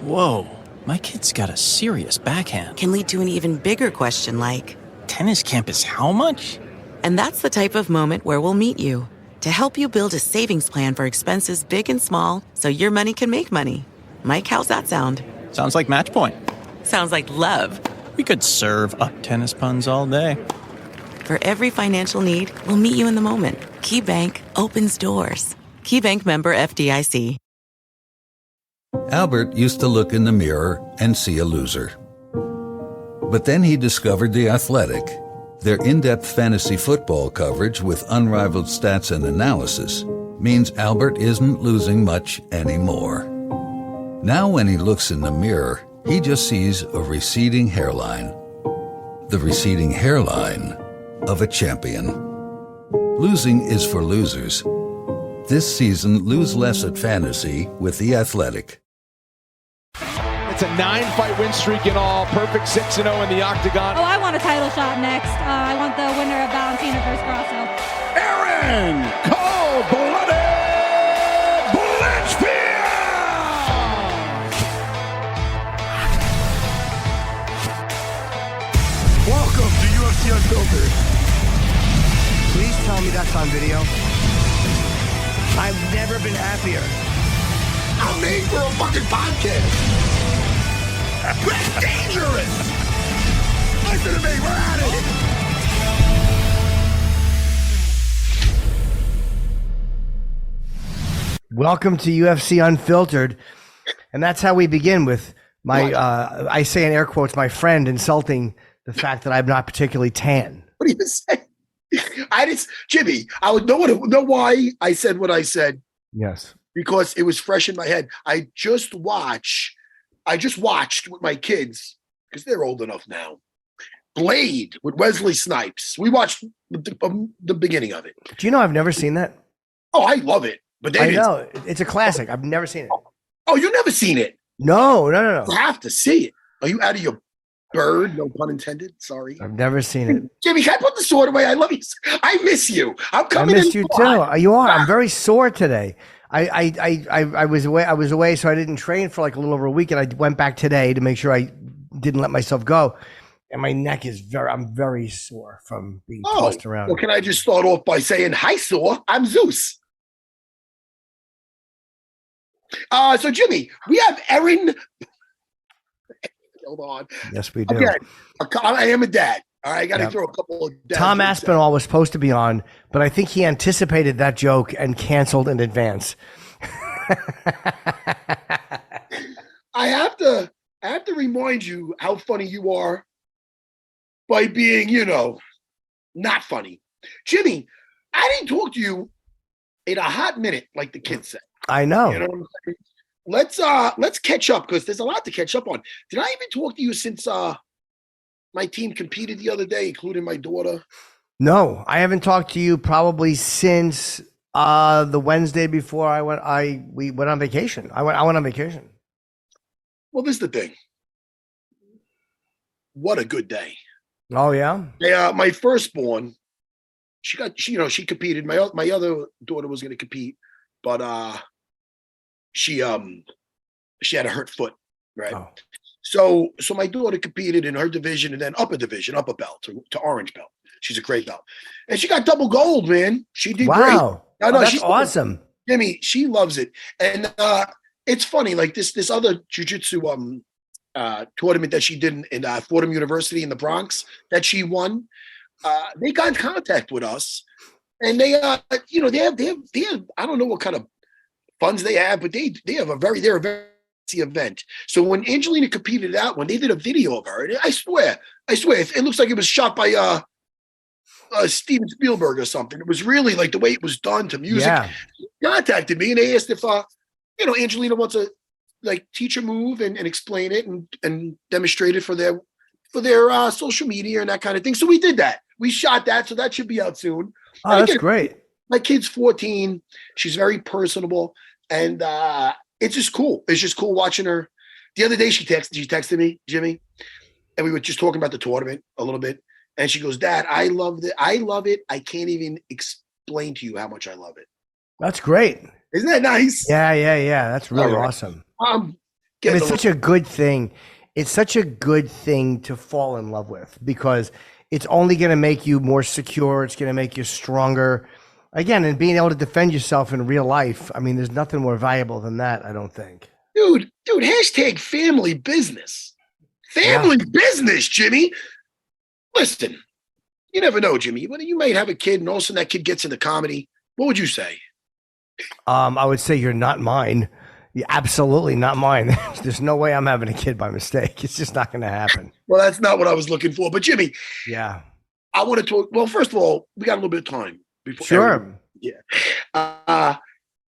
Whoa, my kid's got a serious backhand. Can lead to an even bigger question like, Tennis camp is how much? and that's the type of moment where we'll meet you to help you build a savings plan for expenses big and small so your money can make money. Mike, how's that sound? Sounds like match point. Sounds like love. We could serve up tennis puns all day. For every financial need, we'll meet you in the moment. KeyBank opens doors. KeyBank member FDIC. Albert used to look in the mirror and see a loser. But then he discovered The Athletic. Their in-depth fantasy football coverage with unrivaled stats and analysis means Albert isn't losing much anymore. Now when he looks in the mirror, he just sees a receding hairline. The receding hairline of a champion. Losing is for losers. This season, lose less at fantasy with The Athletic. It's a 9-fight win streak in all. Perfect 6-0 in the octagon. Oh, I want a title shot next. I want the winner of Valentina versus Grasso. Erin, cold-blooded Blanchfield! Welcome to UFC Unfiltered. Please tell me that's on video. I've never been happier. I'm made for a fucking podcast. That's dangerous. Listen to me, we're at it. Welcome to UFC Unfiltered. And that's how we begin with my, I say in air quotes, my friend insulting the fact that I'm not particularly tan. What do you say? Jimmy, I would know why I said what I said. Yes. Because it was fresh in my head. I just watched with my kids, because they're old enough now, Blade with Wesley Snipes. We watched the beginning of it. Do you know I've never seen that? Oh, I love it. But they know. It's a classic. I've never seen it. Oh, you've never seen it? No. You have to see it. Are you out of your bird? No pun intended. Sorry. I've never seen it. Jimmy, can I put the sword away? I love you. I miss you. I'm coming in. I miss you too. You are. I'm very sore today. I was away, so I didn't train for like a little over a week, and I went back today to make sure I didn't let myself go. And my neck is I'm very sore from being tossed around. Well, can I just start off by saying, hi, Sore, I'm Zeus. So Jimmy, we have Erin. Hold on. Yes, we do. Okay. I am a dad. All right, I got to throw a couple of dads. Tom Aspinall was supposed to be on, but I think he anticipated that joke and canceled in advance. I have to remind you how funny you are by being, not funny. Jimmy, I didn't talk to you in a hot minute, like the kids say. I know. You know what I'm saying? Let's catch up, because there's a lot to catch up on. Did I even talk to you since my team competed the other day, including my daughter? No, I haven't talked to you probably since the Wednesday before we went on vacation. I went on vacation. Well, this is the thing. What a good day. Oh yeah. Yeah, my firstborn, she competed. My other daughter was going to compete, but she had a hurt foot, right? Oh. So my daughter competed in her division, and then upper belt to orange belt. She's a great belt, and she got double gold, man. She did great. Wow, that's awesome. Jimmy, she loves it, and it's funny. Like this other jiu-jitsu tournament that she did in Fordham University in the Bronx that she won. They got in contact with us, and they have I don't know what kind of funds they have, but they're a very event. So when Angelina competed out, when they did a video of her, and I swear, it looks like it was shot by Steven Spielberg or something. It was really like the way it was done to music. Yeah. They contacted me and they asked if Angelina wants to like teach a move and explain it and demonstrate it for their social media and that kind of thing. So we did that. We shot that, so that should be out soon. Oh, that's great. My kid's 14. She's very personable, and it's just cool. It's just cool watching her. The other day she texted me, Jimmy, and we were just talking about the tournament a little bit. And she goes, Dad, I love it. I can't even explain to you how much I love it. That's great. Isn't that nice? Yeah. That's really awesome. getting it's such a good thing. It's such a good thing to fall in love with because it's only going to make you more secure. It's going to make you stronger. Again, and being able to defend yourself in real life. I mean, there's nothing more valuable than that, I don't think. dude, hashtag family business. Family business, Jimmy. Listen, you never know, Jimmy. When you might have a kid and all of a sudden that kid gets into comedy, what would you say? I would say you're not mine. You're absolutely not mine. There's no way I'm having a kid by mistake. It's just not going to happen. Well, that's not what I was looking for. But Jimmy, yeah, I want to talk. Well, first of all, we got a little bit of time before. Sure.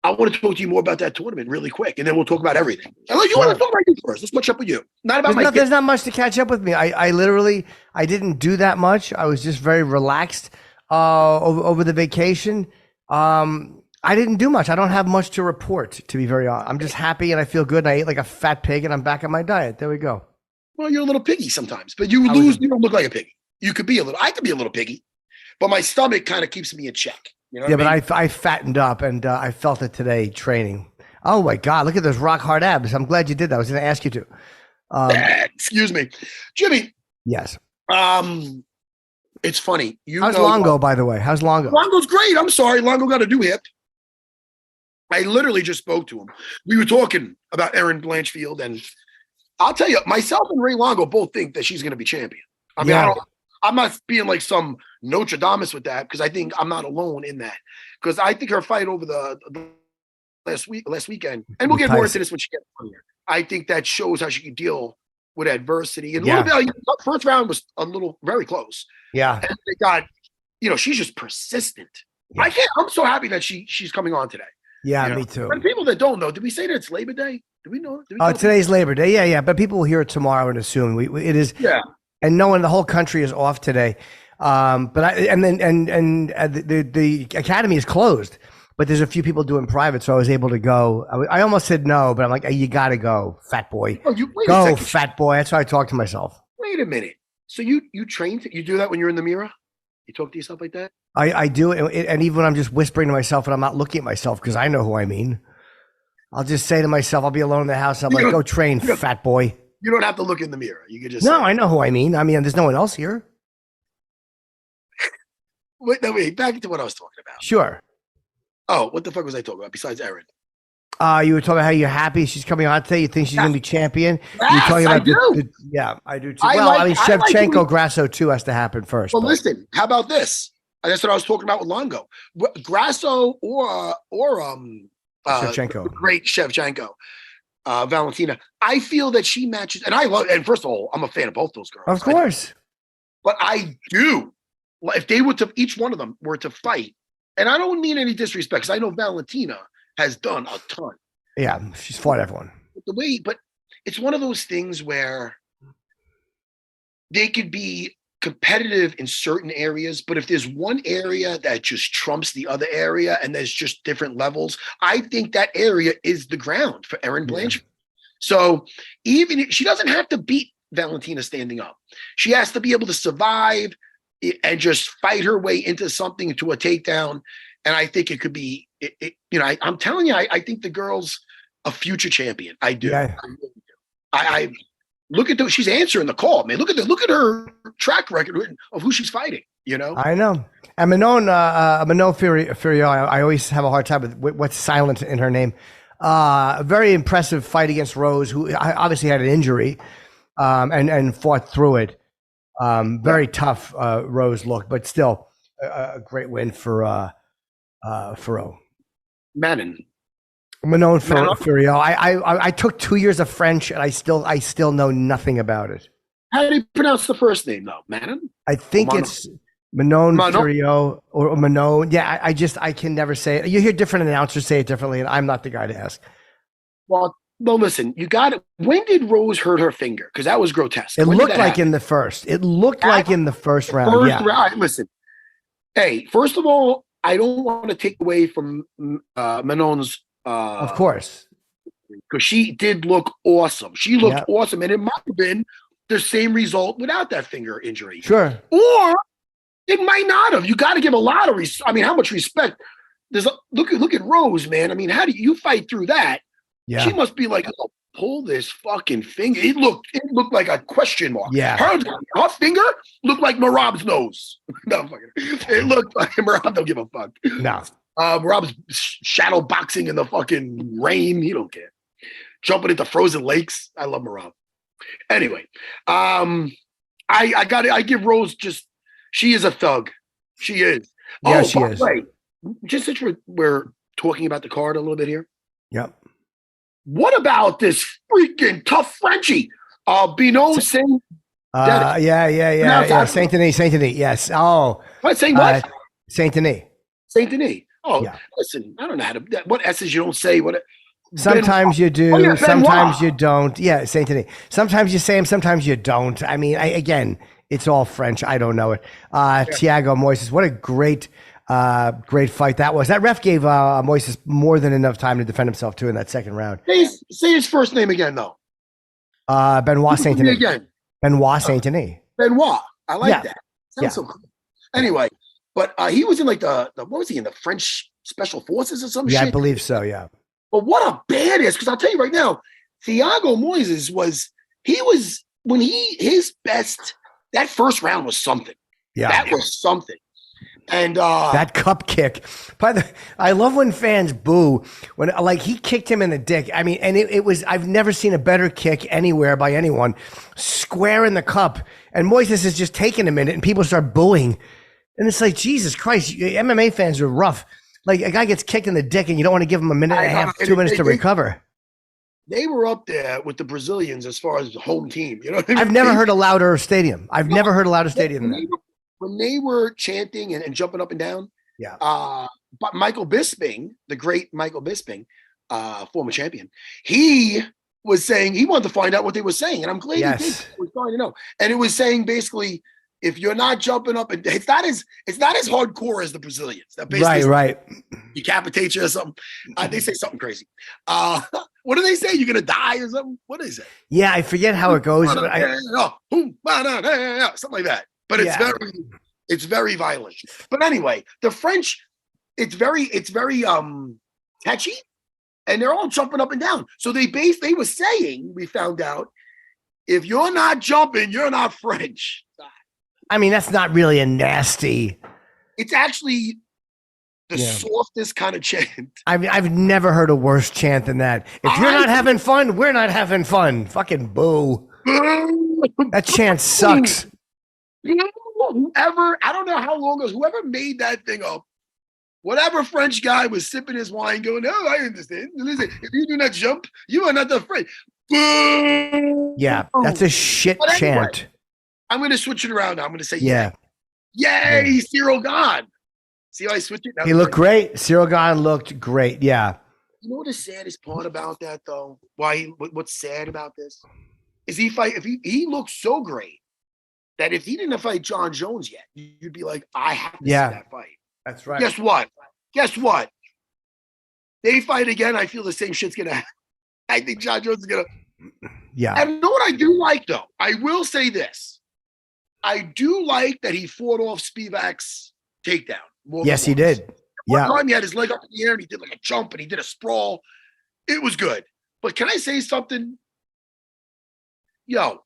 I want to talk to you more about that tournament really quick, and then we'll talk about everything. You want to talk about you first. Let's catch up with you. Not about there's not much to catch up with me. I literally didn't do that much. I was just very relaxed over the vacation. I didn't do much. I don't have much to report, to be very honest. I'm just happy and I feel good. And I ate like a fat pig and I'm back on my diet. There we go. Well, you're a little piggy sometimes, but you don't look like a piggy. You could be a little. I could be a little piggy, but my stomach kind of keeps me in check. You know what I mean? But I fattened up and I felt it today training. Oh my God, look at those rock hard abs. I'm glad you did that. I was going to ask you to. Excuse me, Jimmy. Yes. It's funny. How's Longo, by the way? How's Longo? Longo's great. I'm sorry. Longo got a new hip. I literally just spoke to him. We were talking about Erin Blanchfield, and I'll tell you, myself and Ray Longo both think that she's going to be champion. I mean, I'm not being like some Notre Dame with that because I think I'm not alone in that. Because I think her fight over the last weekend, and we'll get more into this when she gets on here. I think that shows how she can deal with adversity. And a little bit, first round was very close. Yeah, and they got, she's just persistent. Yeah. I'm so happy that she's coming on today. Yeah, me too. And people that don't know, did we say that it's Labor Day? Do we know? Today's Labor Day. Yeah. But people will hear it tomorrow and assume it is. Yeah. And knowing the whole country is off today. But the academy is closed, but there's a few people doing private. So I was able to go. I almost said no, but I'm like, hey, you got to go, fat boy. Go, fat boy. That's how I talk to myself. Wait a minute. So you train, you do that when you're in the mirror? You talk to yourself like that? I do, and even when I'm just whispering to myself and I'm not looking at myself because I know who I mean, I'll just say to myself, I'll be alone in the house. And I'm like, go train, fat boy. You don't have to look in the mirror. You can just no, I know who I mean. I mean, there's no one else here. Wait, back to what I was talking about. Sure. Oh, what the fuck was I talking about besides Erin? You were talking about how you're happy she's coming on today. You think she's going to be champion? Yes, you're talking about I do. Yeah, I do too. Shevchenko, Grasso too has to happen first. Well, listen, how about this? That's what I was talking about with Longo. Grasso or Shevchenko. Great Shevchenko. Valentina. I feel that she matches, and first of all, I'm a fan of both those girls. Of course. But I do. If they were to, each one of them were to fight, and I don't mean any disrespect, because I know Valentina has done a ton. Yeah, she's fought everyone. But it's one of those things where they could be competitive in certain areas, but if there's one area that just trumps the other area and there's just different levels, I think that area is the ground for Erin Blanchfield. So even she doesn't have to beat Valentina standing up. She has to be able to survive and just fight her way into something, to a takedown. And I think it could be, I'm telling you, I think the girl's a future champion. I do. Yeah. I look at she's answering the call, man. Look at her track record of who she's fighting. I know. And Manon Furio, I always have a hard time with what's silent in her name. A very impressive fight against Rose, who obviously had an injury, and fought through it. Very tough Rose look, but still a great win for Furo. Manon Furio. I took 2 years of French, and I still know nothing about it. How do you pronounce the first name, though? Manon? I think it's Manon Furio or Manon. Yeah, I can never say it. You hear different announcers say it differently, and I'm not the guy to ask. Well, listen, you got it. When did Rose hurt her finger? Because that was grotesque. It looked like in the first. It looked like in the first round. Listen, hey, first of all, I don't want to take away from Manon's. Of course, because she did look awesome. She looked awesome, and it might have been the same result without that finger injury. Sure, or it might not have. You got to give a lot of how much respect? Look at Rose, man. I mean, how do you fight through that? Yeah. She must be like, oh, pull this fucking finger. It looked like a question mark. Yeah. Her finger looked like Marab's nose. No, it looked like Marab don't give a fuck. No. Marab's shadow boxing in the fucking rain. He don't care. Jumping into frozen lakes. I love Marab. Anyway, I give Rose she is a thug. She is. Yeah, she is. Wait, just since we're talking about the card a little bit here. Yep. What about this freaking tough Frenchie? Bino Saint. Yeah. Saint Denis. Yes. Oh. What saying what? Saint Denis. Saint Denis. Oh, yeah. Listen, I don't know how to. What S's you don't say. What? Sometimes you do. Yeah, sometimes you don't. Yeah, Saint Denis. Sometimes you say them. Sometimes you don't. I mean, again, it's all French. I don't know it. Thiago Moises. What a great fight that was. That ref gave Moises more than enough time to defend himself too in that second round. Say his first name again, though. Benoit Saint Denis. Again. Benoit Saint Denis. Benoit. I like that. Sounds Yeah. so cool. Anyway, but he was in like the what was he in the French Special Forces or some shit? Yeah, I believe so. Yeah. But what a badass! Because I'll tell you right now, Thiago Moises when his best. That first round was something. Yeah, that was something. And that cup kick. I love when fans boo when like he kicked him in the dick. I mean, and it was I've never seen a better kick anywhere by anyone. Square in the cup, and Moises is just taking a minute, and people start booing, and it's like Jesus Christ, MMA fans are rough. Like a guy gets kicked in the dick, and you don't want to give him a minute and a half, 2 minutes to recover. They were up there with the Brazilians as far as the home team. You know what I mean? I've never heard a louder stadium. I've never heard a louder stadium than that. When they were chanting and jumping up and down, yeah. But Michael Bisping, the great Michael Bisping, former champion, he was saying he wanted to find out what they were saying, and I'm glad he did. He was trying to know, and it was saying basically, if you're not jumping up and it's not as hardcore as the Brazilians. That basically right. Decapitate you or something. They say something crazy. What do they say? You're gonna die or something? What is it? Yeah, I forget how it goes. Something like that. But it's very violent. But anyway, the French, it's very catchy, and they're all jumping up and down. So they were saying, we found out, if you're not jumping, you're not French. I mean, that's not really a nasty. It's actually the softest kind of chant. I've never heard a worse chant than that. If you're not having fun, we're not having fun. Fucking boo. That chant sucks. Whoever, I don't know how long ago, whoever made that thing up, whatever French guy was sipping his wine going, oh, I understand. Listen, if you do not jump, you are not the French. Yeah, that's a shit chant. I'm going to switch it around now. I'm going to say, Yay, Cyril God. See how I switched it? He looked great. Cyril God looked great. Yeah. You know what the saddest part about that, though? What's sad about this? Is he looks so great that if he didn't fight John Jones yet, you'd be like, I have to see that fight. That's right. Guess what? They fight again. I feel the same shit's going to happen. I think John Jones is going to. Yeah. And you know what I do like, though? I will say this. I do like that he fought off Spivak's takedown. Yes, he did. One time he had his leg up in the air and he did like a jump and he did a sprawl. It was good. But can I say something? Yo,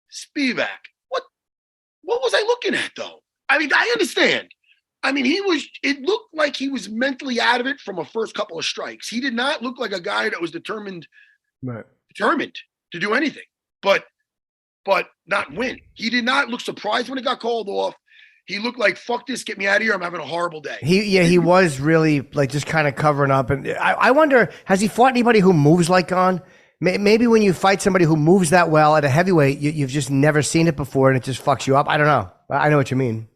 Spivak, what was I looking at, though? I mean, I understand. I mean, it looked like he was mentally out of it from a first couple of strikes. He did not look like a guy that was determined to do anything, but not win. He did not look surprised when it got called off. He looked like, fuck this, get me out of here. I'm having a horrible day. He was really like just kind of covering up. And I wonder, has he fought anybody who moves like Gon? Maybe when you fight somebody who moves that well at a heavyweight, you've just never seen it before and it just fucks you up. I don't know. I know what you mean.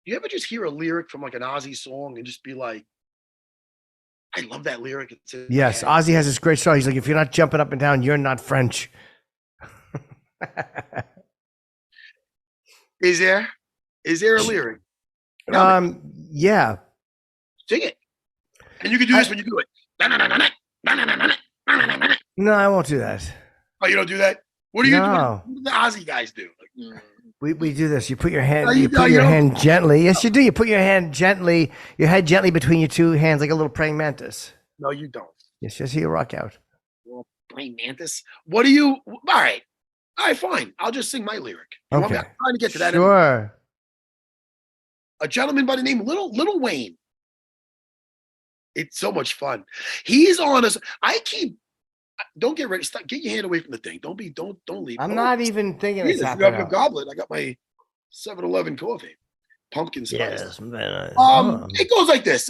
You ever just hear a lyric from like an Ozzy song and just be like, I love that lyric. Yes, Ozzy has this great song. He's like, if you're not jumping up and down, you're not French. Is there a lyric? Yeah. Sing it. And you can do this when you do it. No, I won't do that. Oh, you don't do that? What do you do? What do the Aussie guys do? Like, we do this. You put your hand. You put your hand gently. Yes, you do. You put your hand gently. Your head gently between your two hands, like a little praying mantis. No, you don't. Yes, just hear rock out. Well, praying mantis. What do you? All right, fine. I'll just sing my lyric. You want me? I'm trying to get to that. Sure. A gentleman by the name Little Wayne. It's so much fun. He's on us. Don't get ready. Stop. Get your hand away from the thing. Don't leave. I'm not even thinking it's You happening. have a goblet. I got my 7-Eleven coffee. Pumpkin spice. Yes, man. It goes like this.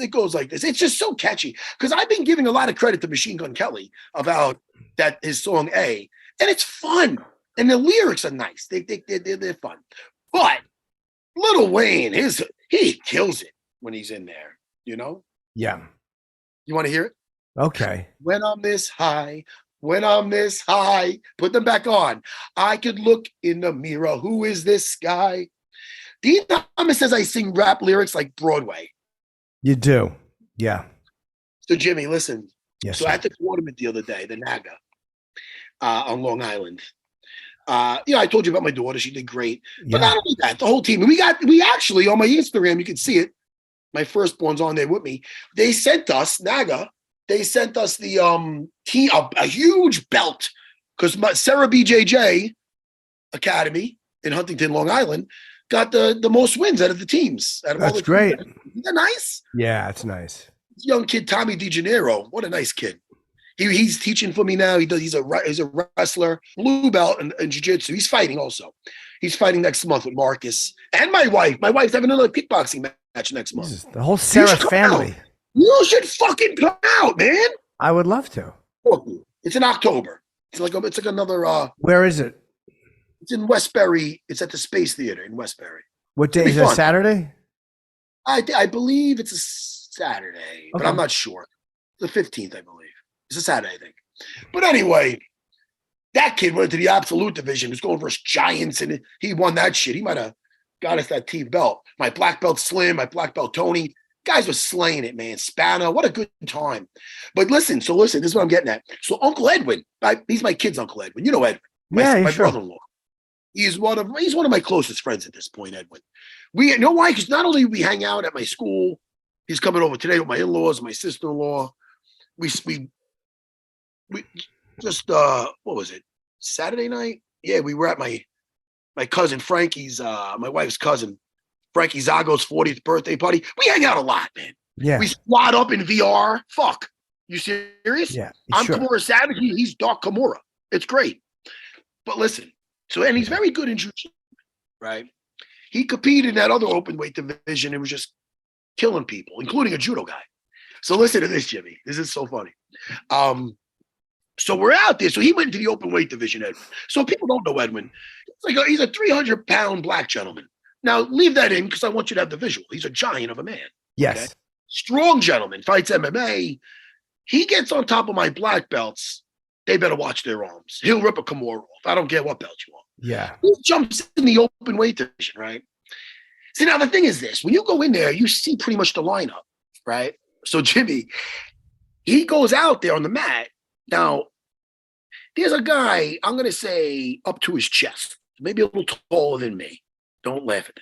It's just so catchy. Because I've been giving a lot of credit to Machine Gun Kelly about that his song A. And it's fun. And the lyrics are nice. They're fun. But Little Wayne, he kills it when he's in there, you know? Yeah. You want to hear it? Okay. When I'm this high, put them back on. I could look in the mirror. Who is this guy? Dean Thomas says I sing rap lyrics like Broadway. You do. Yeah. So, Jimmy, listen. Yes. So, at the tournament the other day, the NAGA on Long Island, I told you about my daughter. She did great. But not only that, the whole team. We actually, on my Instagram, you can see it. My firstborn's on there with me. They sent us, NAGA, the team, a huge belt. Because my Serra BJJ Academy in Huntington, Long Island, got the most wins out of the teams. That's great. Isn't that nice? Yeah, it's nice. Young kid, Tommy DeGennaro. What a nice kid. He's teaching for me now. He's a wrestler, blue belt in jiu-jitsu. He's fighting also. He's fighting next month with Marcus and my wife. My wife's having another kickboxing match next month. The whole Serra family. You should fucking come out, man. I would love to. It's in October. It's like another. Where is it? It's in Westbury. It's at the Space Theater in Westbury. What day is it? Saturday? I believe it's a Saturday, but I'm not sure. The 15th, I believe. It's a Saturday, I think. But anyway, that kid went to the absolute division. He was going versus giants, and he won that shit. He might have got us that team belt. My black belt Slim, my black belt Tony. Guys were slaying it, man. Spano, what a good time. But listen, this is what I'm getting at. So Uncle Edwin, he's my kid's Uncle Edwin. You know Edwin, my brother-in-law. He's one of my closest friends at this point, Edwin. We know why? Because not only do we hang out at my school, he's coming over today with my in-laws, my sister-in-law. We just what was it? Saturday night? Yeah, we were at my cousin Frankie's, my wife's cousin, Frankie Zago's 40th birthday party. We hang out a lot, man. Yeah. We squad up in VR. Fuck. You serious? Yeah. I'm sure. Kimura Savage. He's Dark Kimura. It's great. But listen, and he's very good in jiu-jitsu, right? He competed in that other open weight division and was just killing people, including a judo guy. So listen to this, Jimmy. This is so funny. So we're out there. So he went into the open weight division, Edwin. So people don't know Edwin. He's a 300-pound black gentleman. Now, leave that in because I want you to have the visual. He's a giant of a man. Yes. Okay? Strong gentleman, fights MMA. He gets on top of my black belts. They better watch their arms. He'll rip a Kimura off. I don't care what belt you want. Yeah. He jumps in the open weight division, right? See, now the thing is this. When you go in there, you see pretty much the lineup, right? So Jimmy, he goes out there on the mat. Now, there's a guy, I'm going to say up to his chest, maybe a little taller than me. Don't laugh at that.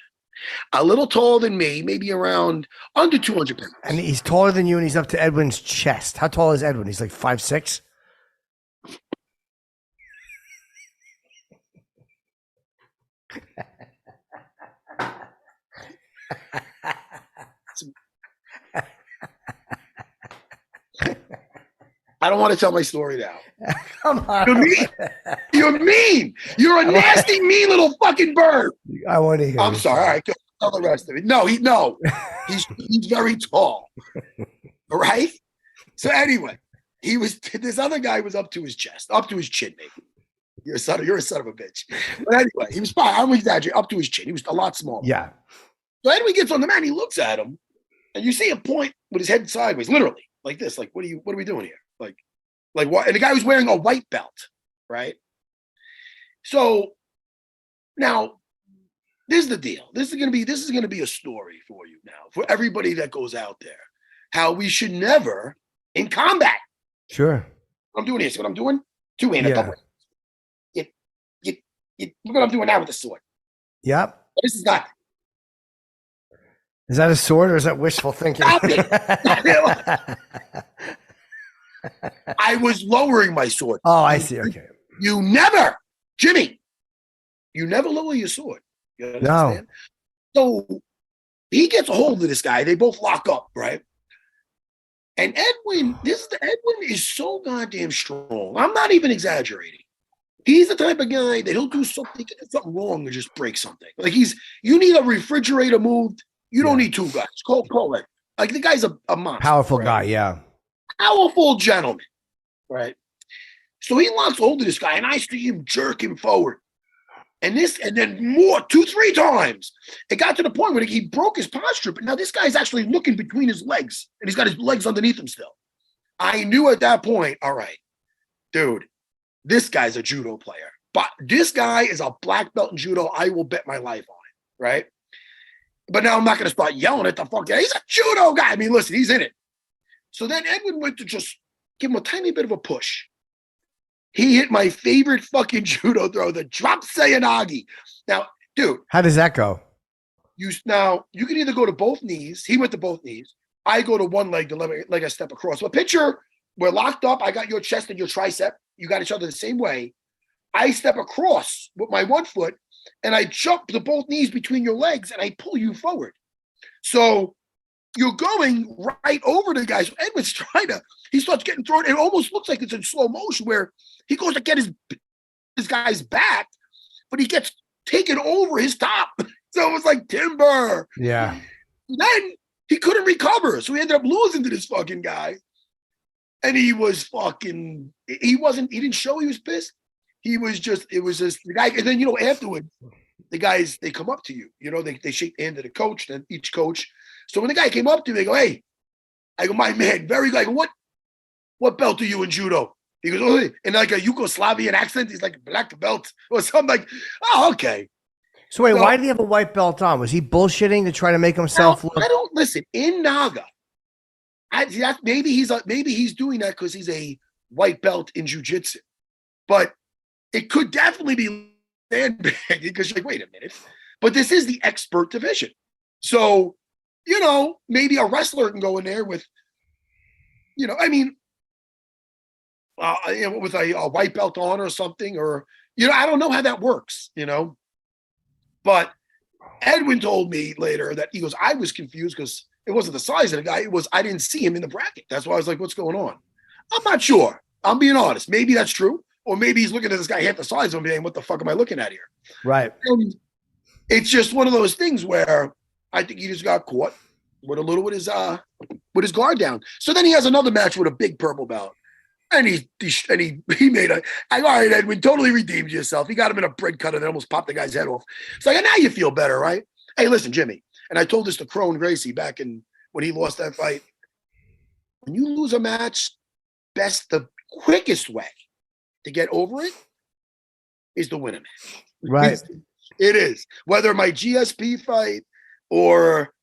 A little taller than me, maybe around under 200 pounds. And he's taller than you, and he's up to Edwin's chest. How tall is Edwin? He's like 5'6". I don't want to tell my story now. Come on. You're mean. You're mean. You're a nasty, mean little fucking bird. I want to hear. I'm sorry. All right, go tell the rest of it. No, he's very tall. All right. So anyway, this other guy was up to his chest, up to his chin, maybe. You're a son of a bitch. But anyway, he was fine. I'm exaggerating. Up to his chin. He was a lot smaller. Yeah. So Edwin gets on the mat. He looks at him, and you see him point with his head sideways, literally like this. Like, what are we doing here? Like what? And the guy was wearing a white belt, right? So now, this is the deal. This is gonna be a story for you now, for everybody that goes out there. How we should never in combat. Sure. What I'm doing here. See what I'm doing? Two-handed double. Look what I'm doing now with the sword. Yep. This is not. Is that a sword or is that wishful thinking? Stop it. I was lowering my sword. Oh, I see. Okay. You never, Jimmy, you never lower your sword. You understand? No. So he gets a hold of this guy. They both lock up, right? And Edwin is so goddamn strong. I'm not even exaggerating. He's the type of guy that he'll do something wrong and just break something. Like you need a refrigerator moved. You don't need two guys. Call it. Like the guy's a monster. Powerful right? guy, yeah. Powerful gentleman, right? So he locks hold of this guy, and I see him jerk him forward. And then more, 2-3 times. It got to the point where he broke his posture, but now this guy's actually looking between his legs, and he's got his legs underneath him still. I knew at that point, all right, dude, this guy's a judo player. But this guy is a black belt in judo. I will bet my life on it, right? But now I'm not going to start yelling at the fuck guy. He's a judo guy. I mean, listen, he's in it. So then Edwin went to just give him a tiny bit of a push. He hit my favorite fucking judo throw, the drop Sayanagi. Now, dude. How does that go? You can either go to both knees. He went to both knees. I go to one leg to let I step across. But picture, we're locked up. I got your chest and your tricep. You got each other the same way. I step across with my one foot, and I jump to both knees between your legs, and I pull you forward. So you're going right over the guy. So Edwin's he starts getting thrown. It almost looks like it's in slow motion where he goes to get his guy's back, but he gets taken over his top. So it was like timber. Yeah. Then he couldn't recover. So he ended up losing to this fucking guy. And he didn't show he was pissed. It was just the guy. And then, afterward, the guys, they come up to you, they shake the hand of the coach, then each coach. So when the guy came up to me, they go, hey, I go, my man, what belt are you in judo? He goes, oh, in like a Yugoslavian accent. He's like, black belt or something like, oh, okay. So wait, why did he have a white belt on? Was he bullshitting to try to make himself look? I don't listen in Naga. Maybe he's doing that because he's a white belt in jiu-jitsu, but it could definitely be sandbagging because you're like, wait a minute, but this is the expert division. So, maybe a wrestler can go in there with, with a white belt on or something, or, I don't know how that works, but Edwin told me later that he goes, I was confused because it wasn't the size of the guy. It was, I didn't see him in the bracket. That's why I was like, what's going on? I'm not sure. I'm being honest. Maybe that's true. Or maybe he's looking at this guy half the size of him saying, what the fuck am I looking at here? Right. And it's just one of those things where I think he just got caught with with his guard down. So then he has another match with a big purple belt. And he made all right, Edwin, totally redeemed yourself. He got him in a bread cutter that almost popped the guy's head off. It's like, now you feel better, right? Hey, listen, Jimmy. And I told this to Crone Gracie back when he lost that fight. When you lose a match, the quickest way to get over it is to win a match. Right. It is. Whether my GSP fight or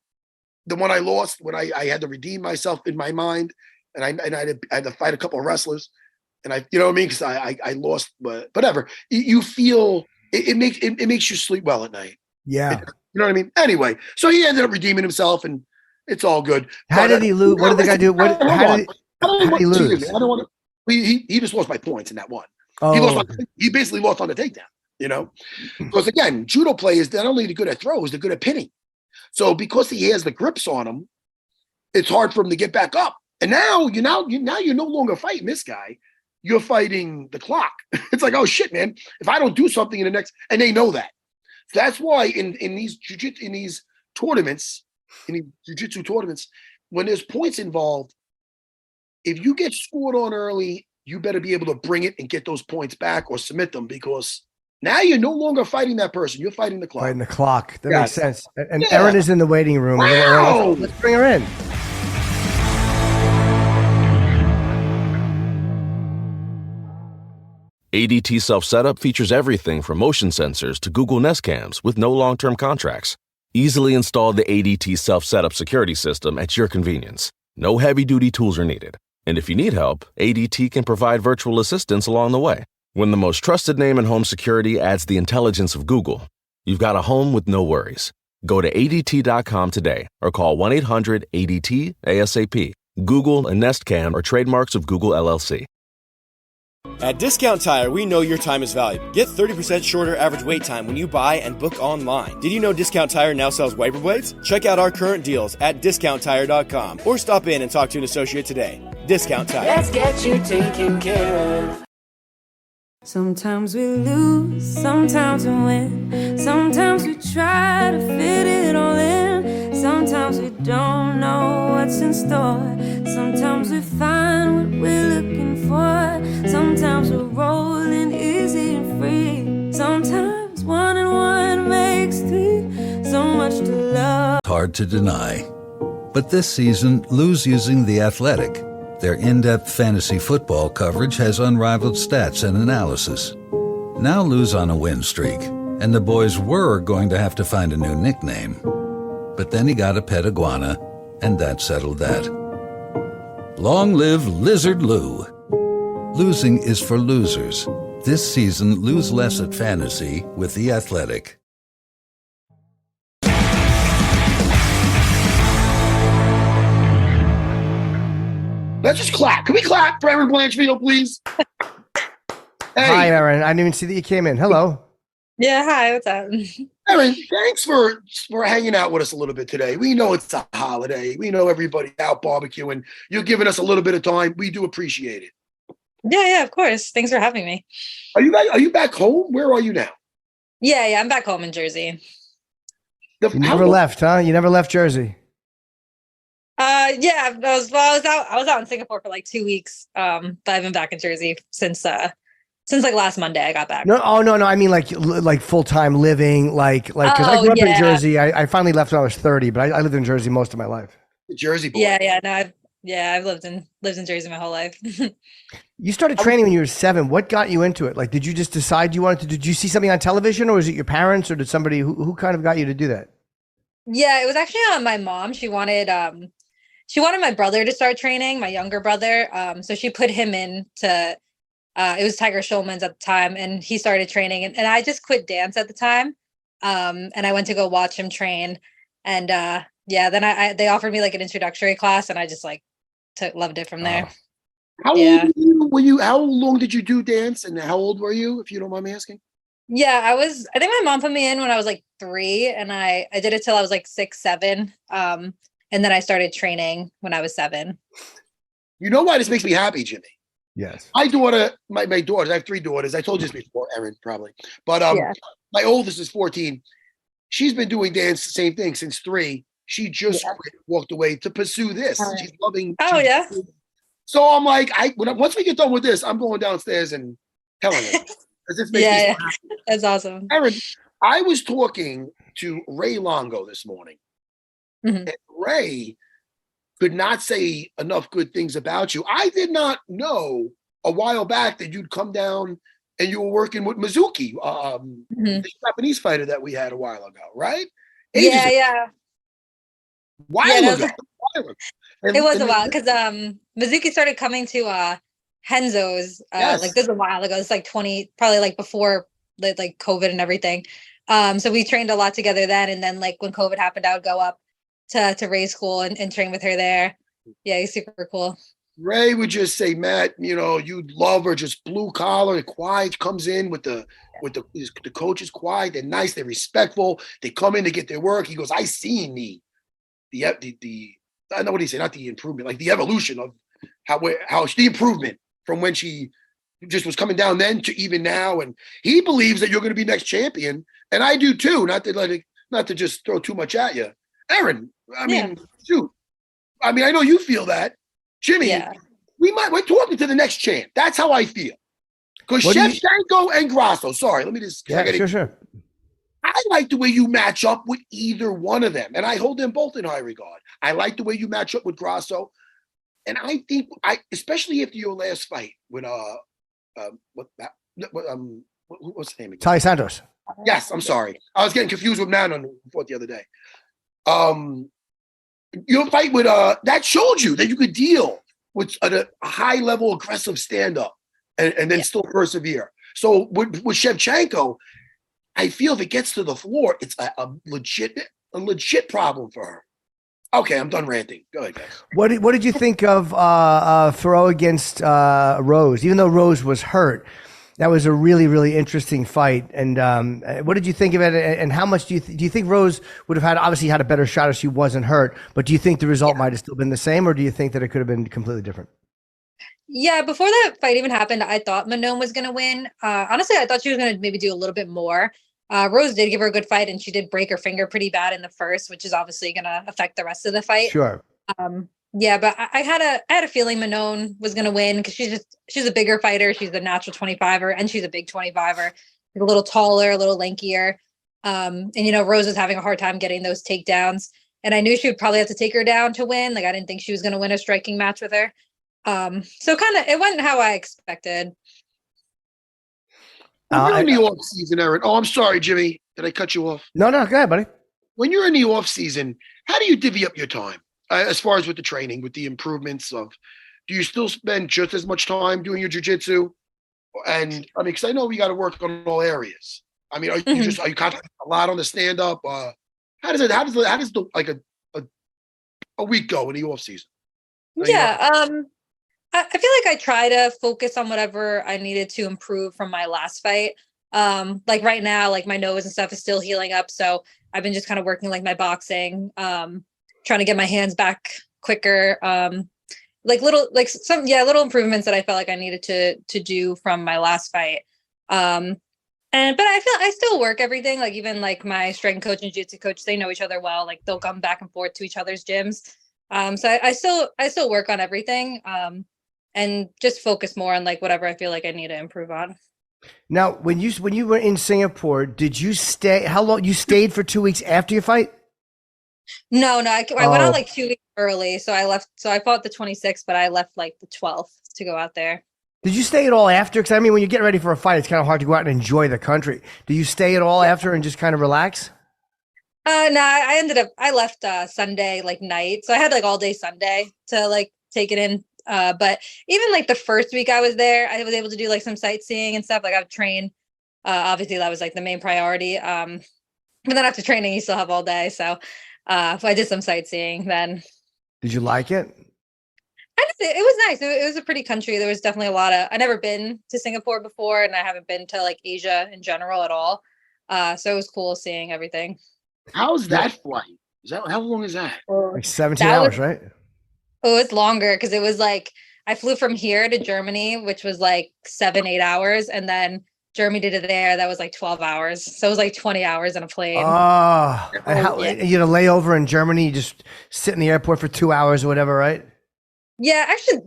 the one I lost when I had to redeem myself in my mind, and I had to fight a couple of wrestlers, and you know what I mean? Because I lost, but whatever. You feel it makes you sleep well at night. Yeah. You know what I mean? Anyway, so he ended up redeeming himself, and it's all good. How did he lose? What did the guy do? How did he lose? I don't want to. He just lost by points in that one. Oh. He basically lost on the takedown. Because again, judo players, they're not only good at throws, they're good at pinning. So because he has the grips on him, it's hard for him to get back up. And now you're no longer fighting this guy. You're fighting the clock. It's like, oh shit, man! If I don't do something in the next, and they know that. So that's why in these tournaments, in these jiu-jitsu tournaments, when there's points involved, if you get scored on early, you better be able to bring it and get those points back or submit them, because now you're no longer fighting that person. You're fighting the clock. Fighting the clock. That makes sense. And Yeah. Erin is in the waiting room. Wow. Let's bring her in. ADT Self-Setup features everything from motion sensors to Google Nest Cams with no long-term contracts. Easily install the ADT Self-Setup security system at your convenience. No heavy-duty tools are needed. And if you need help, ADT can provide virtual assistance along the way. When the most trusted name in home security adds the intelligence of Google, you've got a home with no worries. Go to ADT.com today or call 1-800-ADT-ASAP. Google and Nest Cam are trademarks of Google LLC. At Discount Tire, we know your time is valuable. Get 30% shorter average wait time when you buy and book online. Did you know Discount Tire now sells wiper blades? Check out our current deals at discounttire.com or stop in and talk to an associate today. Discount Tire. Let's get you taken care of. Sometimes we lose, sometimes we win. Sometimes we try to fit it all in. Sometimes we don't know what's in store. Sometimes we find what we're looking for. Sometimes we're rolling easy and free. Sometimes 1 and 1 makes 3. So much to love. Hard to deny. But this season, Lou's using The Athletic. Their in-depth fantasy football coverage has unrivaled stats and analysis. Now Lou's on a win streak, and the boys were going to have to find a new nickname. But then he got a pet iguana, and that settled that. Long live Lizard Lou. Losing is for losers. This season, lose less at fantasy with The Athletic. Let's just clap. Can we clap for Erin Blanchfield, please? Hey. Hi, Erin. I didn't even see that you came in. Hello. Yeah, hi. What's up? Erin, thanks for hanging out with us a little bit today. We know it's a holiday. We know everybody's out barbecuing. You're giving us a little bit of time. We do appreciate it. Yeah, of course. Thanks for having me. Are you back home? Where are you now? Yeah, I'm back home in Jersey. You never left, huh? You never left Jersey. Yeah, I was out in Singapore for like 2 weeks. But I've been back in Jersey since like last Monday I got back. No, I mean like full-time living, because I grew up in Jersey. I finally left when I was 30, but I lived in Jersey most of my life. The Jersey boy. I've lived in Jersey my whole life. You started training when you were 7. What got you into it? Like, did you just decide you wanted to? Did you see something on television, or was it your parents, or did somebody who kind of got you to do that? Yeah, it was actually my mom. She wanted my brother to start training, my younger brother. So she put him in to. It was Tiger Schulman's at the time, and he started training, and I just quit dance at the time, and I went to go watch him train, and then they offered me like an introductory class, and I just loved it from there. How old were you? How long did you do dance, and how old were you, if you don't mind me asking? Yeah, I think my mom put me in when I was like 3, and I did it till I was like 6, 7, and then I started training when I was 7. You know why this makes me happy, Jimmy? Yes. My daughters, I have 3 daughters. I told you this before, Erin, probably. But my oldest is 14. She's been doing dance, the same thing, since 3. She just walked away to pursue this. She's loving. Oh, yeah. So I'm like, once we get done with this, I'm going downstairs and telling her. That's awesome. Erin, I was talking to Ray Longo this morning. Mm-hmm. And Ray could not say enough good things about you. I did not know a while back that you'd come down and you were working with Mizuki, the Japanese fighter that we had a while ago, right? Ages ago. While ago. It was a while because Mizuki started coming to Henzo's like this a while ago. It's like 20, probably like before like COVID and everything. So we trained a lot together then, and then like when COVID happened, I would go up to Ray's school and train with her there. Yeah, he's super cool. Ray would just say, Matt, you'd love her, just blue collar, quiet, comes in with the coaches quiet, they're nice, they're respectful, they come in to get their work. He goes, I seen the I know what he said, not the improvement, like the evolution of how the improvement from when she just was coming down then to even now. And he believes that you're going to be next champion. And I do too, not to just throw too much at you. Erin, shoot. I know you feel that. Jimmy, we're talking to the next champ. That's how I feel. Because Shevchenko and Grasso, sorry, let me just. Sure. I like the way you match up with either one of them. And I hold them both in high regard. I like the way you match up with Grasso. And I think, especially after your last fight with, what's the name again? Ty Santos. Yes, I'm sorry. I was getting confused with Manon the other day. Your fight with that showed you that you could deal with a high level aggressive stand up and then still persevere. So with Shevchenko, I feel if it gets to the floor, it's a legit problem for her. Okay, I'm done ranting. Go ahead, guys. What did you think of Thoreau against Rose? Even though Rose was hurt, that was a really, really interesting fight. And what did you think of it? And how much do you think Rose would have obviously had a better shot if she wasn't hurt? But do you think the result might have still been the same, or do you think that it could have been completely different? Yeah, before that fight even happened, I thought Manon was going to win. Honestly, I thought she was going to maybe do a little bit more. Rose did give her a good fight, and she did break her finger pretty bad in the first, which is obviously going to affect the rest of the fight. Sure. Yeah, but I had a feeling Manon was going to win because she's a bigger fighter. She's a natural 25er, and she's a big 25er, a little taller, a little lankier. And Rose was having a hard time getting those takedowns, and I knew she would probably have to take her down to win. Like I didn't think she was going to win a striking match with her. So kind of it went how I expected. When you're in the off season, Erin. Oh, I'm sorry, Jimmy. Did I cut you off? No, go ahead, buddy. When you're in the off season, how do you divvy up your time as far as with the training, with the improvements of? Do you still spend just as much time doing your jujitsu? And I mean, because I know we got to work on all areas. I mean, are you concentrating a lot on the stand up? How does the like a week go in the off season? Yeah. I feel like I try to focus on whatever I needed to improve from my last fight. Like right now, like my nose and stuff is still healing up. So I've been just kind of working like my boxing, trying to get my hands back quicker. Little improvements that I felt like I needed to do from my last fight. But I feel I still work everything. Like even like my strength coach and jiu-jitsu coach, they know each other well. Like they'll come back and forth to each other's gyms. So I still work on everything. And just focus more on like whatever I feel like I need to improve on. Now, when you were in Singapore, did you stay? How long you stayed for 2 weeks after your fight? No, I went out like 2 weeks early. So I left. So I fought the 26th, but I left like the 12th to go out there. Did you stay at all after? Because I mean, when you get ready for a fight, it's kind of hard to go out and enjoy the country. Do you stay at all after and just kind of relax? No, I left Sunday like night. So I had like all day Sunday to like take it in. But even like the first week I was there, I was able to do like some sightseeing and stuff. Like I would train. Obviously that was like the main priority. But then after training, you still have all day. So I did some sightseeing then. Did you like it? It was nice. It was a pretty country. There was definitely I've never been to Singapore before, and I haven't been to like Asia in general at all. So it was cool seeing everything. How's that flight? How long is that? Like 17 hours, right? Oh, it's longer because it was like I flew from here to Germany, which was like 7-8 hours, and then Germany to there, that was like 12 hours. So it was like 20 hours in a plane. You had a layover in Germany. You just sit in the airport for 2 hours or whatever, right? Yeah, actually,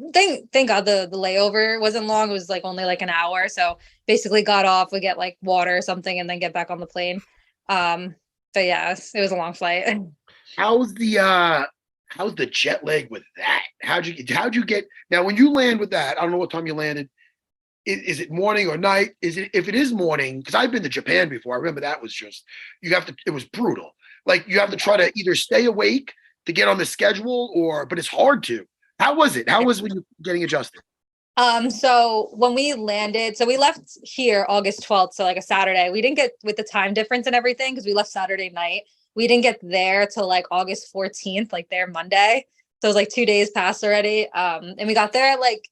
thank God the layover wasn't long. It was like only like an hour. So basically got off, we get like water or something, and then get back on the plane. But yeah, it was a long flight. How's the jet lag with that? How'd you get now when you land with that? I don't know what time you landed. Is it morning or night? If it is morning, because I've been to Japan before. I remember that was just it was brutal. Like you have to try to either stay awake to get on the schedule but it's hard to. How was it? How was when you getting adjusted? So when we landed, we left here August 12th. So like a Saturday, we didn't get with the time difference and everything, because we left Saturday night. We didn't get there till like August 14th, like there Monday. So it was like 2 days passed already. And we got there at like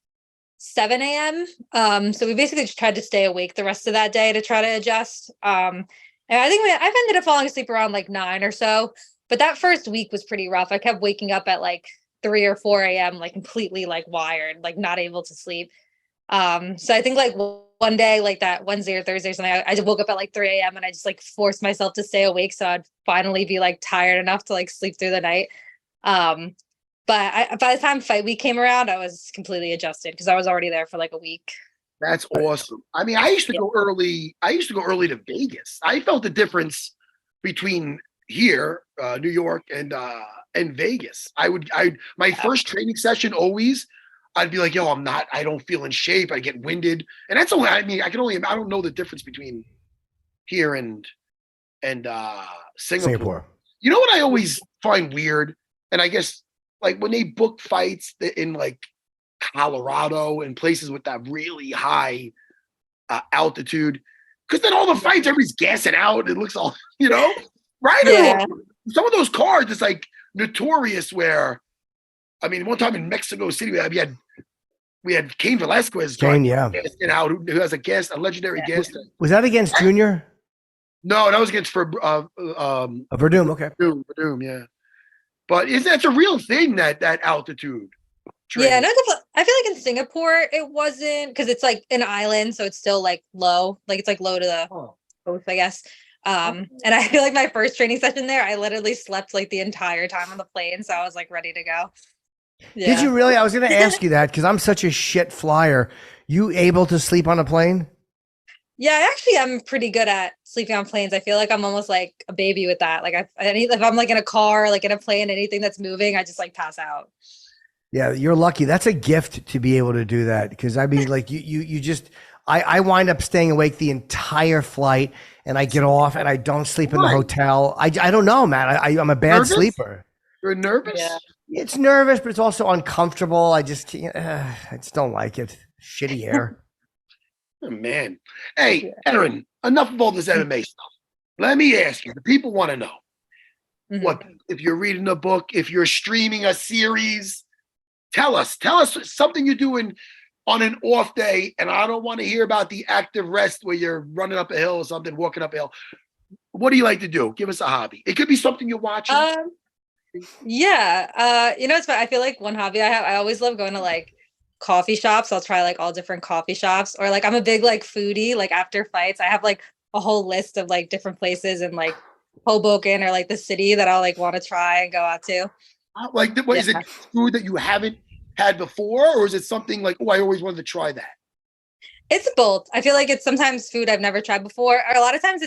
7 a.m. So we basically just tried to stay awake the rest of that day to try to adjust. And I think I've ended up falling asleep around like 9 or so. But that first week was pretty rough. I kept waking up at like 3 or 4 a.m. like completely like wired, like not able to sleep. So I think like one day, like that Wednesday or Thursday or something, I just woke up at like 3 a.m. and I just like forced myself to stay awake. So I'd finally be like tired enough to like sleep through the night. But by the time fight week came around, I was completely adjusted because I was already there for like a week. That's awesome. I mean, I used to go early to Vegas. I felt the difference between here, New York and Vegas. My first training session always, I'd be like, yo, I don't feel in shape. I get winded. And that's only, I mean, I don't know the difference between here and Singapore. You know what I always find weird? And I guess like when they book fights in like Colorado and places with that really high altitude, because then all the fights, everybody's gassing out. It looks all, right? Yeah. Some of those cards, it's like notorious where, I mean, one time in Mexico City, we had Cain Velasquez. Kane, yeah. Out, who has a legendary gas tank. Was that against Junior? No, that was against Verdum, okay. Verdum, yeah. But that's a real thing, that altitude training. Yeah, no, I feel like in Singapore it wasn't, because it's like an island, so it's still like low, like it's like low to the coast, I guess. And I feel like my first training session there, I literally slept like the entire time on the plane, so I was like ready to go. Yeah. Did you really? I was going to ask you that because I'm such a shit flyer. You able to sleep on a plane? Yeah, actually, I'm pretty good at sleeping on planes. I feel like I'm almost like a baby with that. Like if I'm like in a car, like in a plane, anything that's moving, I just like pass out. Yeah, you're lucky. That's a gift to be able to do that. Because I mean, like you just, I wind up staying awake the entire flight, and I get off and I don't sleep in the hotel. I don't know, man. I'm a bad sleeper. You're nervous? Yeah. It's nervous, but it's also uncomfortable. I just don't like it. Shitty air. Oh, man. Hey, Erin, enough of all this MMA stuff. Let me ask you, the people want to know. What, if you're reading a book, if you're streaming a series, tell us something you're doing on an off day. And I don't want to hear about the active rest where you're running up a hill or something, walking up a hill. What do you like to do? Give us a hobby. It could be something you're watching. Yeah. It's fun. I feel like one hobby I always love going to like coffee shops. I'll try like all different coffee shops, or like I'm a big like foodie. Like after fights, I have like a whole list of like different places in like Hoboken or like the city that I'll like want to try and go out to. Like, what is it, food that you haven't had before, or is it something like, oh, I always wanted to try that? It's both. I feel like it's sometimes food I've never tried before, or a lot of times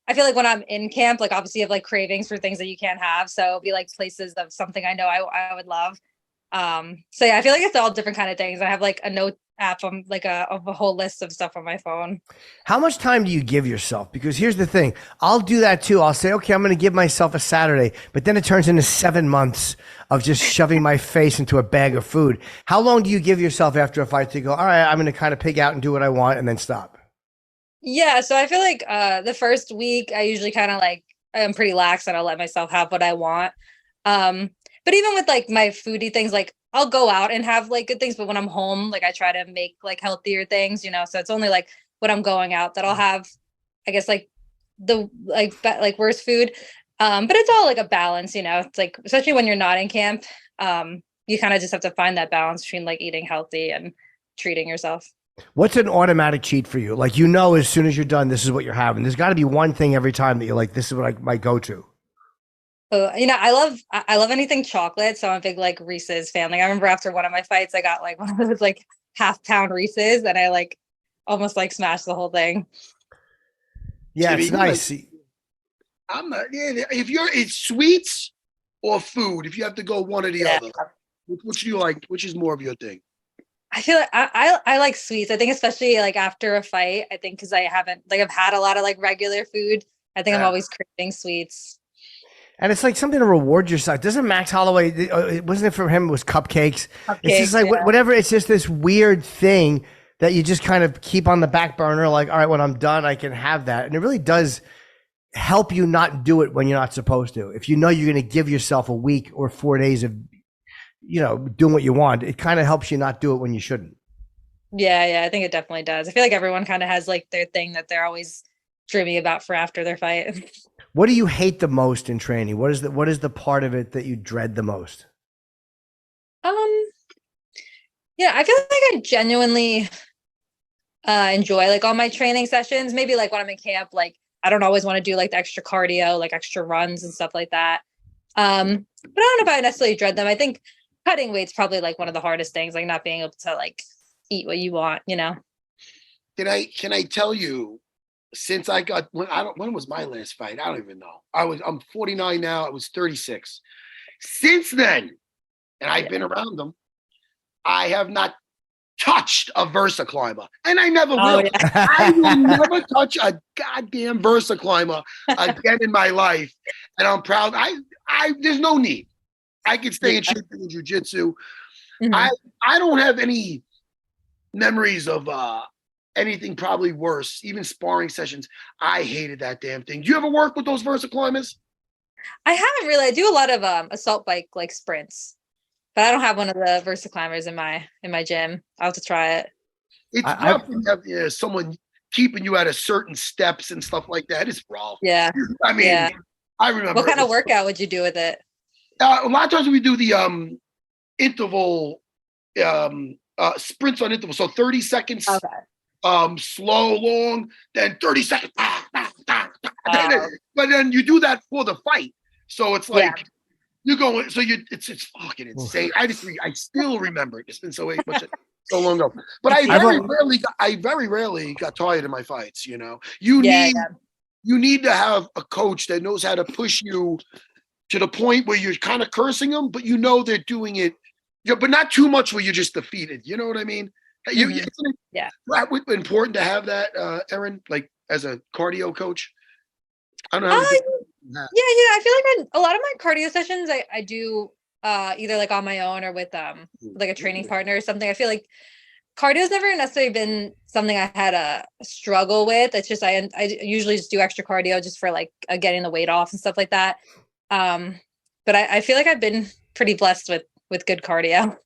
I feel like when I'm in camp, like obviously you have like cravings for things that you can't have. So it'll be like places of something I know I would love. So yeah, I feel like it's all different kind of things. I have like a note app of a whole list of stuff on my phone. How much time do you give yourself? Because here's the thing. I'll do that too. I'll say, okay, I'm going to give myself a Saturday, but then it turns into 7 months of just shoving my face into a bag of food. How long do you give yourself after a fight to go, all right, I'm going to kind of pig out and do what I want and then stop? Yeah. So I feel like, the first week I usually kind of like, I'm pretty lax and I'll let myself have what I want. But even with like my foodie things, like I'll go out and have like good things, but when I'm home, like I try to make like healthier things, so it's only like when I'm going out that I'll have, I guess, like the like worse food. But it's all like a balance, it's like, especially when you're not in camp, you kind of just have to find that balance between like eating healthy and treating yourself. What's an automatic cheat for you? Like, as soon as you're done, this is what you're having. There's got to be one thing every time that you're like, this is what my go-to. I love anything chocolate. So I'm a big like Reese's fan. Like I remember after one of my fights, I got like one of those like half-pound Reese's, and I like almost like smashed the whole thing. Yeah, it's nice. I'm not. Yeah, if it's sweets or food, if you have to go one or the other, which do you like? Which is more of your thing? I feel like I like sweets. I think especially like after a fight. I think because I've had a lot of like regular food. I think I'm always craving sweets. And it's like something to reward yourself. Doesn't Max Holloway, wasn't it for him, it was cupcakes? It's just like whatever. It's just this weird thing that you just kind of keep on the back burner. Like, all right, when I'm done, I can have that. And it really does help you not do it when you're not supposed to. If you're going to give yourself a week or 4 days of, doing what you want, it kind of helps you not do it when you shouldn't. Yeah, I think it definitely does. I feel like everyone kind of has like their thing that they're always dreaming about for after their fight. What do you hate the most in training? What is the part of it that you dread the most? Yeah, I feel like I genuinely enjoy like all my training sessions. Maybe like when I'm in camp, like I don't always want to do like the extra cardio, like extra runs and stuff like that. But I don't know if I necessarily dread them. I think cutting weight's probably like one of the hardest things, like not being able to like eat what you want, Can I tell you? Since I got when was my last fight? I don't even know. I'm 49 now. I was 36. Since then, and I've been around them, I have not touched a Versa climber, and I never will. Yeah. I will never touch a goddamn Versa climber again in my life, and I'm proud. There's no need. I can stay in jiu-jitsu. Mm-hmm. I don't have any memories of anything probably worse, even sparring sessions. I hated that damn thing. Do you ever work with those Versa climbers? I haven't really. I do a lot of assault bike like sprints, but I don't have one of the Versa climbers in my gym. I'll have to try it. It's rough when you have someone keeping you at a certain steps and stuff like that. It's rough. Yeah. I mean, I remember. What kind of workout would you do with it? A lot of times we do the interval sprints on interval. So 30 seconds slow, long, then 30 seconds. But then you do that for the fight. So it's like you're going, so it's fucking insane. I still remember it. It's been so long ago. But I very rarely got tired in my fights, you know. You need to have a coach that knows how to push you to the point where you're kind of cursing them, but you know they're doing it, but not too much where you're just defeated. You know what I mean? Isn't it important to have that, Erin, like as a cardio coach? I don't know. I feel like a lot of my cardio sessions I do either like on my own or with like a training partner or something. I feel like cardio's never necessarily been something I had a struggle with. It's just I usually just do extra cardio just for like getting the weight off and stuff like that. But I feel like I've been pretty blessed with good cardio.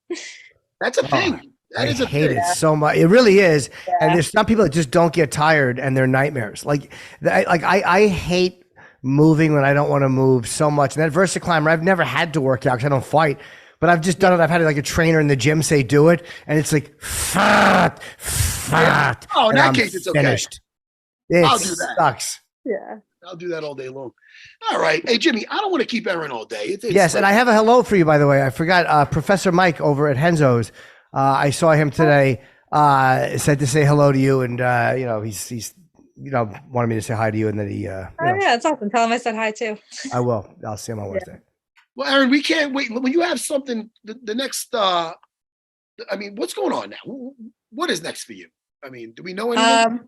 That's a thing. I hate it so much. It really is. Yeah. And there's some people that just don't get tired and they're nightmares. I hate moving when I don't want to move so much. And that Versa climber, I've never had to work out because I don't fight, but I've just done it. I've had like a trainer in the gym say, do it. And it's like, fat. Oh, in that case, it's finished. Okay. It I'll do that. Sucks. Yeah. I'll do that all day long. All right. Hey, Jimmy, I don't want to keep Erin all day. Yes. And I have a hello for you, by the way. I forgot Professor Mike over at Henzo's. I saw him today, said to say hello to you. And, he's wanted me to say hi to you. And then yeah, it's awesome. Tell him I said hi too. I will. I'll see him on Wednesday. Well, Erin, we can't wait. When you have something, the next, what's going on now? What is next for you? I mean, do we know anything?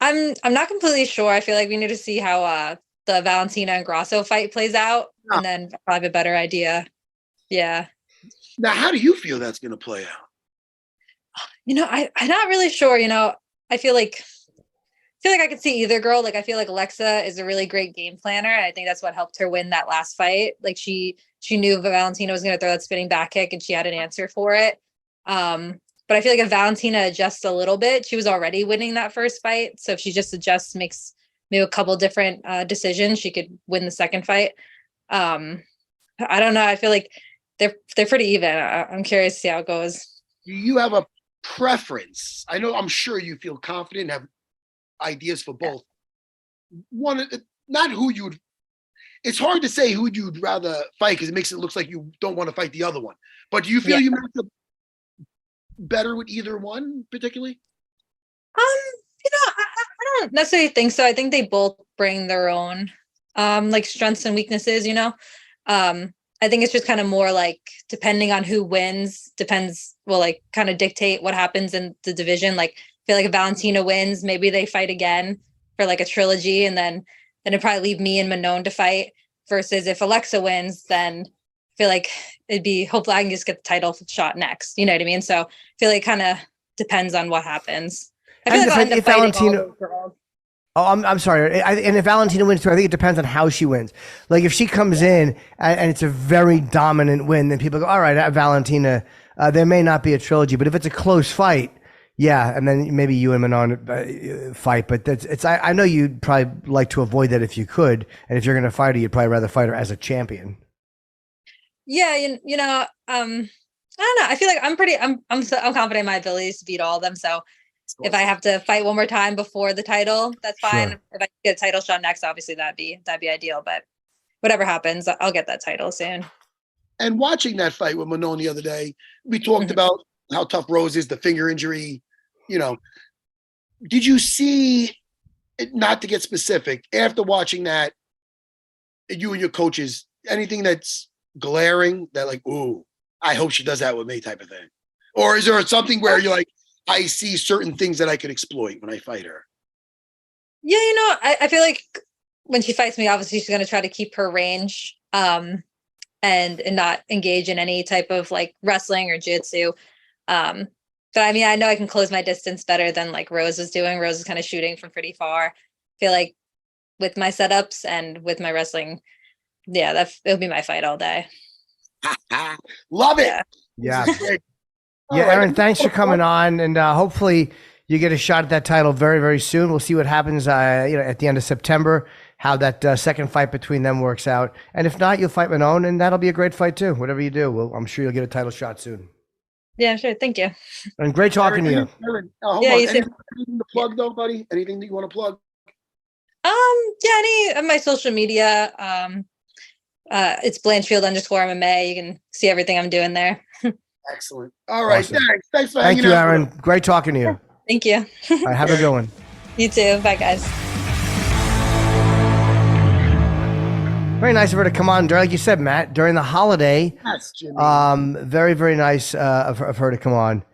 I'm not completely sure. I feel like we need to see how the Valentina and Grasso fight plays out, and then I'll have a better idea. Yeah. Now, how do you feel that's going to play out? I'm not really sure. I feel like I could see either girl. Like, I feel like Alexa is a really great game planner. And I think that's what helped her win that last fight. Like she knew Valentina was going to throw that spinning back kick and she had an answer for it. But I feel like if Valentina adjusts a little bit, she was already winning that first fight. So if she just adjusts, makes maybe a couple different decisions, she could win the second fight. I don't know. I feel like they're pretty even. I'm curious to see how it goes. Do you have a preference? I'm sure you feel confident and have ideas for both. One, not who you'd. It's hard to say who you'd rather fight because it makes it look like you don't want to fight the other one. But do you feel you match up better with either one particularly? I don't necessarily think so. I think they both bring their own like strengths and weaknesses. I think it's just kind of more like depending on who wins will like kind of dictate what happens in the division. Like I feel like if Valentina wins, maybe they fight again for like a trilogy, and then it'd probably leave me and Manon to fight. Versus if Alexa wins, then I feel like it'd be hopefully I can just get the title shot next. You know what I mean? So I feel like it kind of depends on what happens. I feel like I'll end up fighting all those girls. Oh, I'm sorry. And if Valentina wins too, I think it depends on how she wins. Like if she comes in and it's a very dominant win, then people go, all right, Valentina, there may not be a trilogy, but if it's a close fight, yeah. And then maybe you and Manon fight, but I know you'd probably like to avoid that if you could. And if you're going to fight her, you'd probably rather fight her as a champion. Yeah. I don't know. I feel like I'm confident in my abilities to beat all of them. So if I have to fight one more time before the title, that's fine. Sure. If I get a title shot next, obviously that'd be ideal. But whatever happens, I'll get that title soon. And watching that fight with Manon the other day, we talked about how tough Rose is, the finger injury. Did you see, not to get specific, after watching that, you and your coaches, anything that's glaring that like, ooh, I hope she does that with me type of thing? Or is there something where you're like, I see certain things that I could exploit when I fight her? Yeah, I feel like when she fights me, obviously she's going to try to keep her range and not engage in any type of like wrestling or jiu-jitsu. But I mean, I know I can close my distance better than like Rose is doing. Rose is kind of shooting from pretty far. I feel like with my setups and with my wrestling, yeah, it'll be my fight all day. Love it. Yeah. This is great. Yeah, All right. Erin, thanks for coming on, and hopefully you get a shot at that title very, very soon. We'll see what happens, at the end of September, how that second fight between them works out, and if not, you'll fight Manon, and that'll be a great fight too. Whatever you do, I'm sure you'll get a title shot soon. Yeah, sure. Thank you. And great talking to you. Erin, hold Yeah, on. you too. Anything to plug though, buddy? Anything that you want to plug? Yeah, any of my social media. It's Blanchfield_MMA. You can see everything I'm doing there. Excellent. All right. Awesome. Thanks for Thank hanging you, out. Erin. Great talking to you. Thank you. All right, have a good one. You too. Bye, guys. Very nice of her to come on, like you said, Matt, during the holiday. Yes, Jimmy. Very, very nice of her to come on.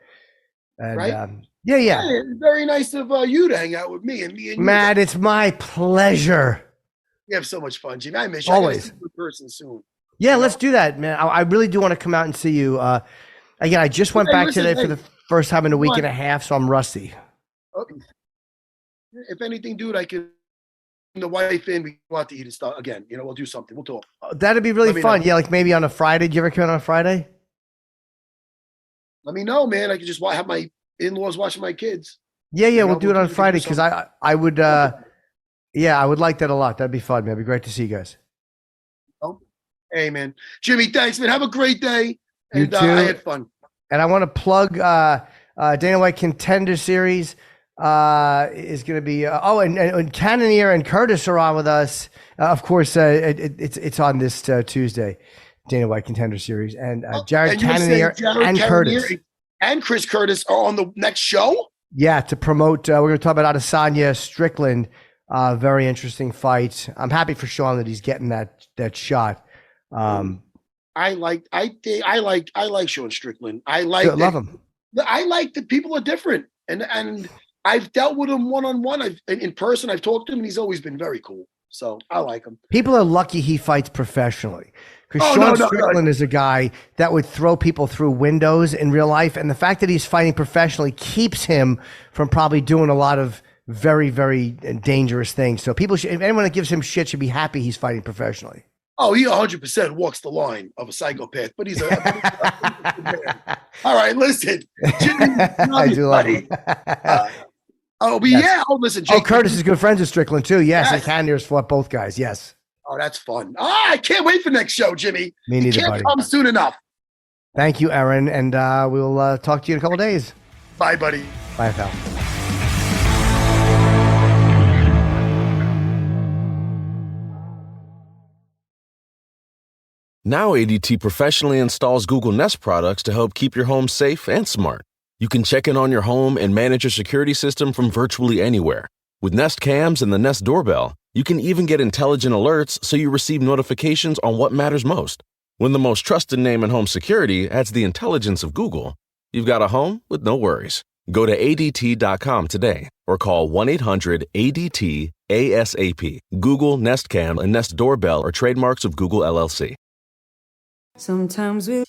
And, Right? Yeah. Hey, it's very nice of you to hang out with me and you. Matt, it's my pleasure. We have so much fun, Jimmy. I miss you. Always. I gotta see you in person soon. Yeah, let's do that, man. I really do want to come out and see you. Again, I just went back today for the first time in a week and a half, so I'm rusty. Okay. If anything, dude, I can bring the wife in. We go out to eat and stuff again. We'll do something. We'll talk. That'd be really Let me fun. know. Yeah, like maybe on a Friday. Do you ever come out on a Friday? Let me know, man. I can just have my in-laws watching my kids. Yeah, we'll do it on we can Friday do because I would. Yeah, I would like that a lot. That'd be fun, man. It'd be great to see you guys. Hey, man. Jimmy, thanks, man. Have a great day. You And too. I had fun. And I want to plug Dana White Contender Series is going to be. And Cannonier and Curtis are on with us. Of course, it's on this Tuesday. Dana White Contender Series and Jared And you're saying Cannonier Jared and Cannonier Curtis. and Chris Curtis are on the next show? Yeah, to promote. We're going to talk about Adesanya Strickland. Very interesting fight. I'm happy for Sean that he's getting that shot. I like Sean Strickland. I love him. I like that people are different, and I've dealt with him one-on-one. In person. I've talked to him, and he's always been very cool. So I like him. People are lucky he fights professionally because Sean Strickland is a guy that would throw people through windows in real life, and the fact that he's fighting professionally keeps him from probably doing a lot of very, very dangerous things. So if anyone that gives him shit should be happy he's fighting professionally. Oh, he 100% walks the line of a psychopath, but he's a all right, listen. Jimmy, I do love him. Listen. Jake, Curtis is good friends with Strickland too. Yes. And Cannonier's fought both guys. Yes. Oh, that's fun. I can't wait for next show, Jimmy. Me neither, can't buddy. come soon enough. Thank you, Erin, and we'll talk to you in a couple days. Bye, buddy. Bye, pal. Now ADT professionally installs Google Nest products to help keep your home safe and smart. You can check in on your home and manage your security system from virtually anywhere. With Nest Cams and the Nest Doorbell, you can even get intelligent alerts so you receive notifications on what matters most. When the most trusted name in home security adds the intelligence of Google, you've got a home with no worries. Go to ADT.com today or call 1-800-ADT-ASAP. Google, Nest Cam, and Nest Doorbell are trademarks of Google LLC. Sometimes we